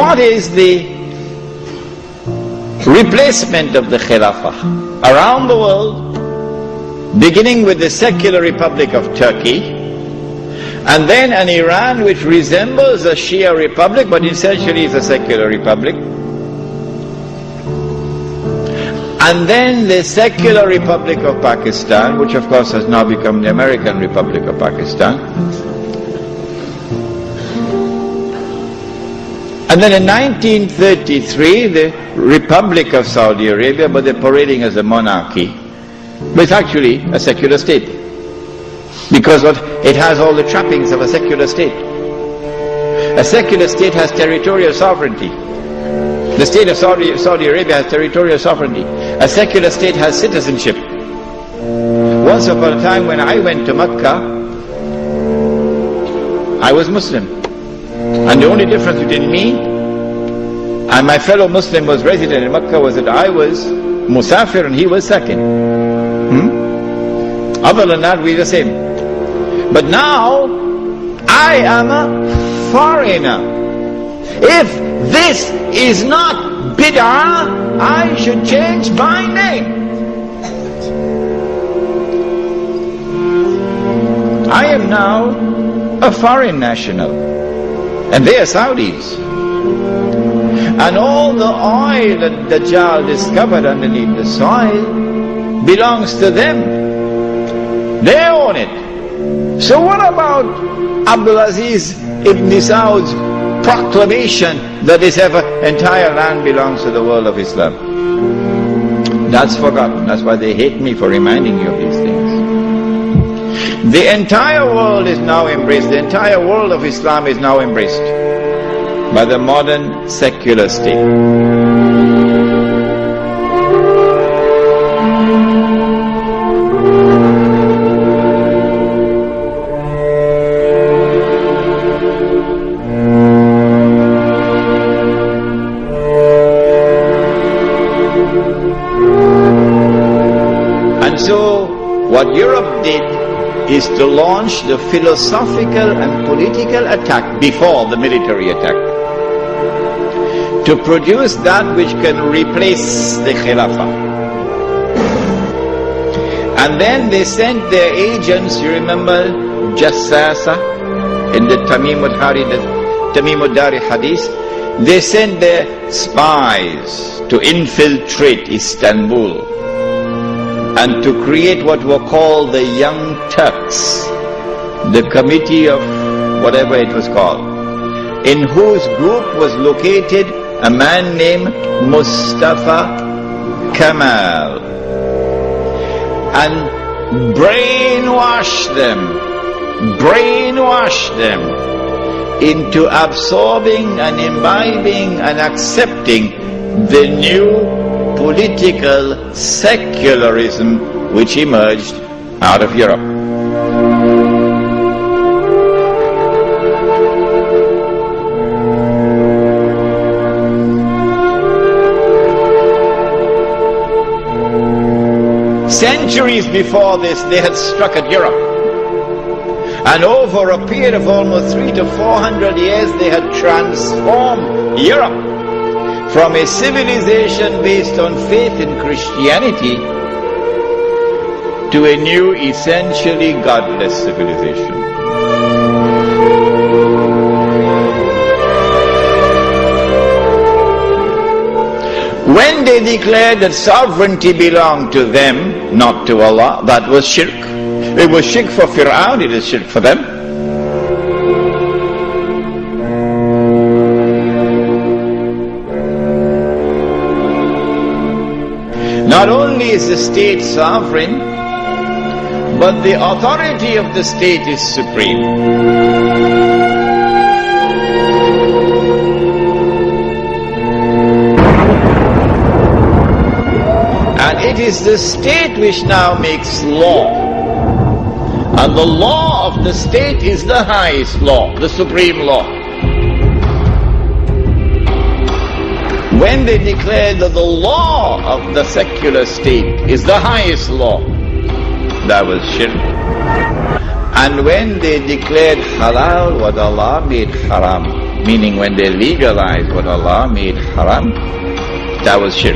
what is the replacement of the Khilafah? Around the world, beginning with the secular Republic of Turkey, and then an Iran which resembles a Shia republic but essentially is a secular republic, and then the secular Republic of Pakistan, which of course has now become the American Republic of Pakistan. And then in 1933, the Republic of Saudi Arabia, but they're parading as a monarchy, but it's actually a secular state, because it has all the trappings of a secular state. A secular state has territorial sovereignty. The state of Saudi Arabia has territorial sovereignty. A secular state has citizenship. Once upon a time when I went to Mecca, I was Muslim. And the only difference between me and my fellow Muslim who was resident in Mecca was that I was Musafir and he was Sakin. Other than that, we're the same. But now, I am a foreigner. If this is not bid'ah, I should change my name. I am now a foreign national, and they are Saudis. And all the oil that Dajjal discovered underneath the soil belongs to them. They own it. So what about Abdulaziz ibn Saud's proclamation that this entire land belongs to the world of Islam? That's forgotten. That's why they hate me for reminding you of these things. The entire world is now embraced. The entire world of Islam is now embraced by the modern secular state. And so, what Europe did is to launch the philosophical and political attack before the military attack, to produce that which can replace the Khilafah. And then they sent their agents, you remember Jassasa in the Tamim al-Dari hadith, they sent their spies to infiltrate Istanbul and to create what were called the Young Turks, the committee of whatever it was called, in whose group was located a man named Mustafa Kemal, and brainwash them into absorbing and imbibing and accepting the new political secularism which emerged out of Europe. Centuries before this, they had struck at Europe. And over a period of almost 300 to 400 years, they had transformed Europe from a civilization based on faith in Christianity to a new, essentially godless civilization. When they declared that sovereignty belonged to them, not to Allah, that was shirk. It was shirk for Fir'aun, it is shirk for them. Not only is the state sovereign, but the authority of the state is supreme. It is the state which now makes law, and the law of the state is the highest law, the supreme law. When they declared that the law of the secular state is the highest law, that was shirk. And when they declared halal what Allah made haram, meaning when they legalized what Allah made haram, that was shirk.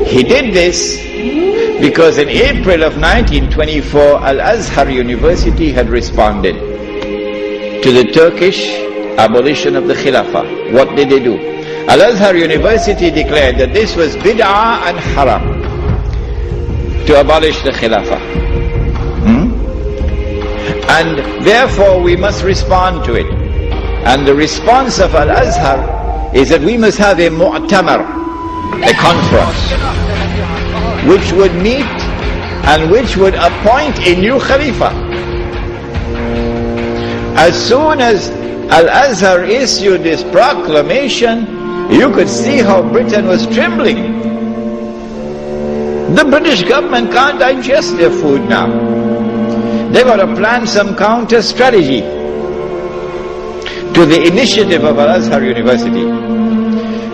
He did this because in April of 1924, Al-Azhar University had responded to the Turkish abolition of the Khilafah. What did they do? Al-Azhar University declared that this was bid'ah and haram to abolish the Khilafah. And therefore we must respond to it. And the response of Al-Azhar is that we must have a mu'tamar, a conference, which would meet and which would appoint a new Khalifa. As soon as Al-Azhar issued this proclamation, you could see how Britain was trembling. The British government can't digest their food now. They've got to plan some counter strategy to the initiative of Al-Azhar University.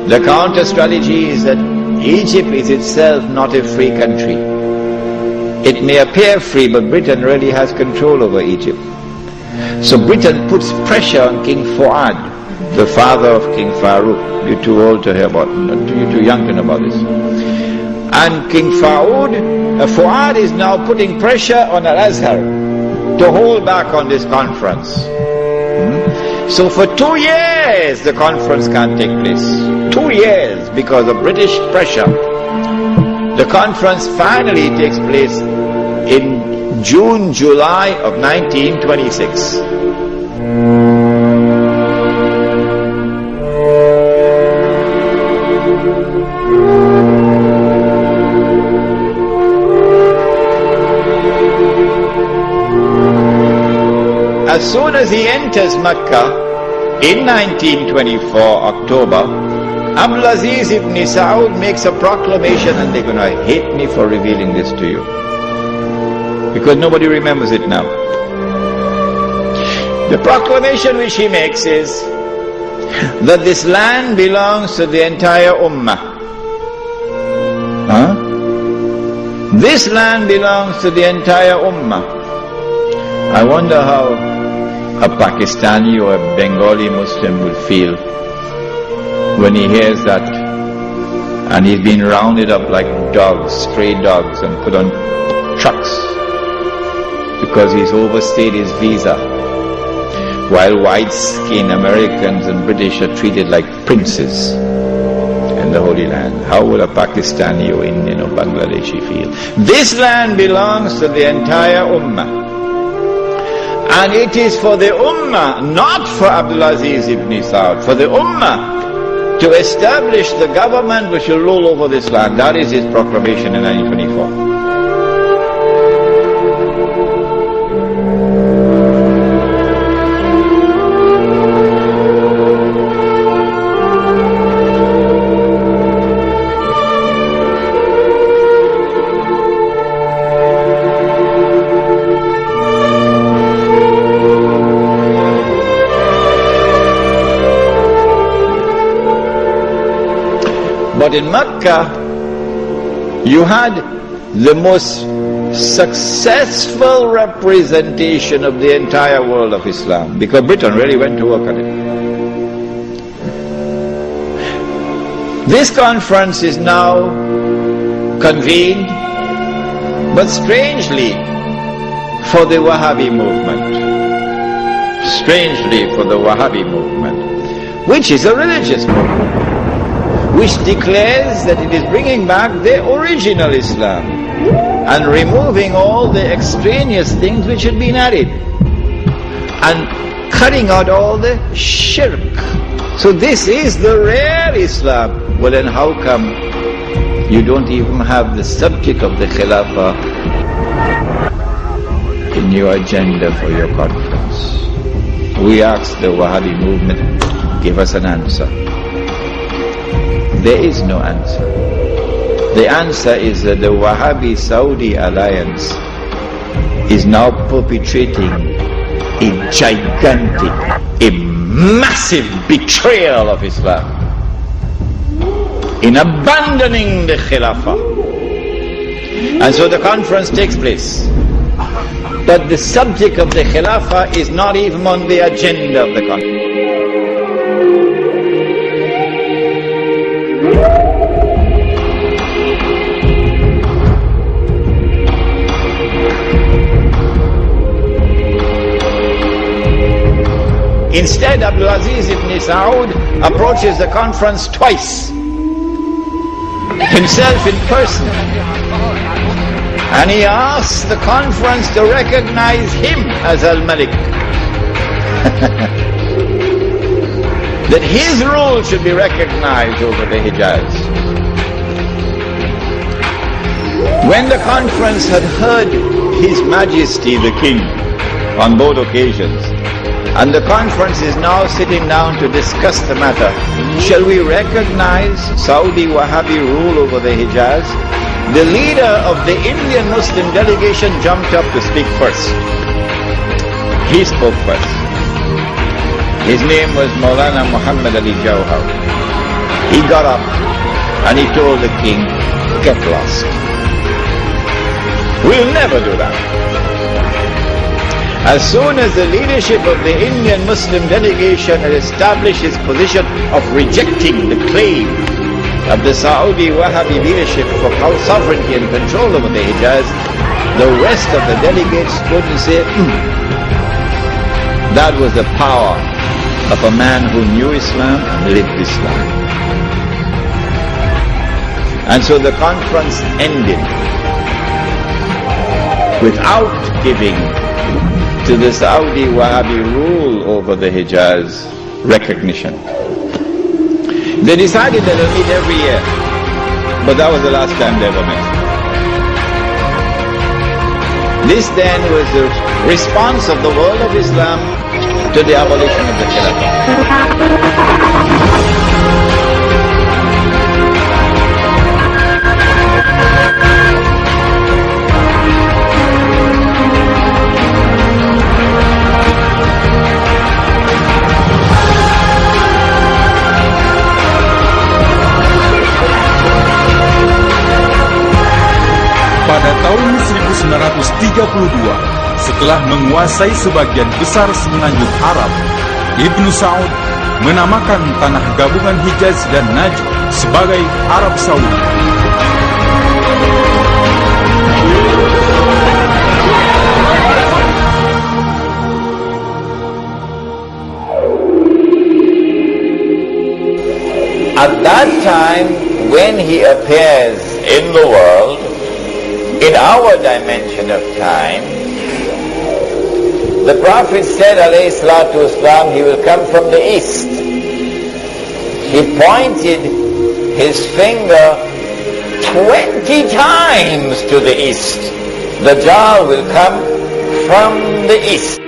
The counter strategy is that Egypt is itself not a free country. It may appear free, but Britain really has control over Egypt. So Britain puts pressure on King Fuad, the father of King Farouk. You're too old to hear about, you're too young to know about this. And King Fuad is now putting pressure on Al-Azhar to hold back on this conference. So for 2 years the conference can't take place. 2 years because of British pressure. The conference finally takes place in June, July of 1926. As soon as he enters Mecca in 1924 October, Abdulaziz ibn Saud makes a proclamation, and they're going to hate me for revealing this to you, because nobody remembers it now. The proclamation which he makes is that this land belongs to the entire Ummah. This land belongs to the entire Ummah. I wonder how a Pakistani or a Bengali Muslim would feel when he hears that, and he's been rounded up like dogs, stray dogs, and put on trucks because he's overstayed his visa, while white-skinned Americans and British are treated like princes in the Holy Land. How will a Pakistani or Indian or Bangladeshi feel? This land belongs to the entire Ummah. And it is for the Ummah, not for Abdulaziz ibn Saud, for the Ummah to establish the government which will rule over this land. That is his proclamation in 1924. But in Mecca, you had the most successful representation of the entire world of Islam, because Britain really went to work on it. This conference is now convened, but strangely for the Wahhabi movement. Strangely for the Wahhabi movement, which is a religious movement, which declares that it is bringing back the original Islam and removing all the extraneous things which had been added and cutting out all the shirk. So this is the real Islam. Well, then how come you don't even have the subject of the Khilafah in your agenda for your conference? We asked the Wahhabi movement, give us an answer. There is no answer. The answer is that the Wahhabi-Saudi alliance is now perpetrating a gigantic, a massive betrayal of Islam in abandoning the Khilafah. And so the conference takes place. But the subject of the Khilafah is not even on the agenda of the conference. Instead, Abdul Aziz ibn Saud approaches the conference twice, himself in person, and he asks the conference to recognize him as Al-Malik. That his rule should be recognized over the Hijaz. When the conference had heard His Majesty the King on both occasions, and the conference is now sitting down to discuss the matter, shall we recognize Saudi Wahhabi rule over the Hijaz? The leader of the Indian Muslim delegation jumped up to speak first. He spoke first. His name was Maulana Muhammad Ali Jawhar. He got up and he told the king, get lost. We'll never do that. As soon as the leadership of the Indian Muslim delegation had established its position of rejecting the claim of the Saudi Wahhabi leadership for sovereignty and control over the Hijaz, the rest of the delegates stood and said, that was the power of a man who knew Islam and lived Islam. And so the conference ended without giving to the Saudi Wahhabi rule over the Hijaz recognition. They decided that they'll meet every year, but that was the last time they ever met. This then was the response of the world of Islam to the abolition of the Khilafah. Pada tahun 1932, setelah menguasai sebagian besar semenanjung Arab, Ibnu Saud menamakan tanah gabungan Hijaz dan Najd sebagai Arab Saudi. At that time, when he appears in the world, in our dimension of time, the Prophet said, alayhi salatu wasalam, he will come from the east. He pointed his finger 20 times to the east. Dajjal will come from the east.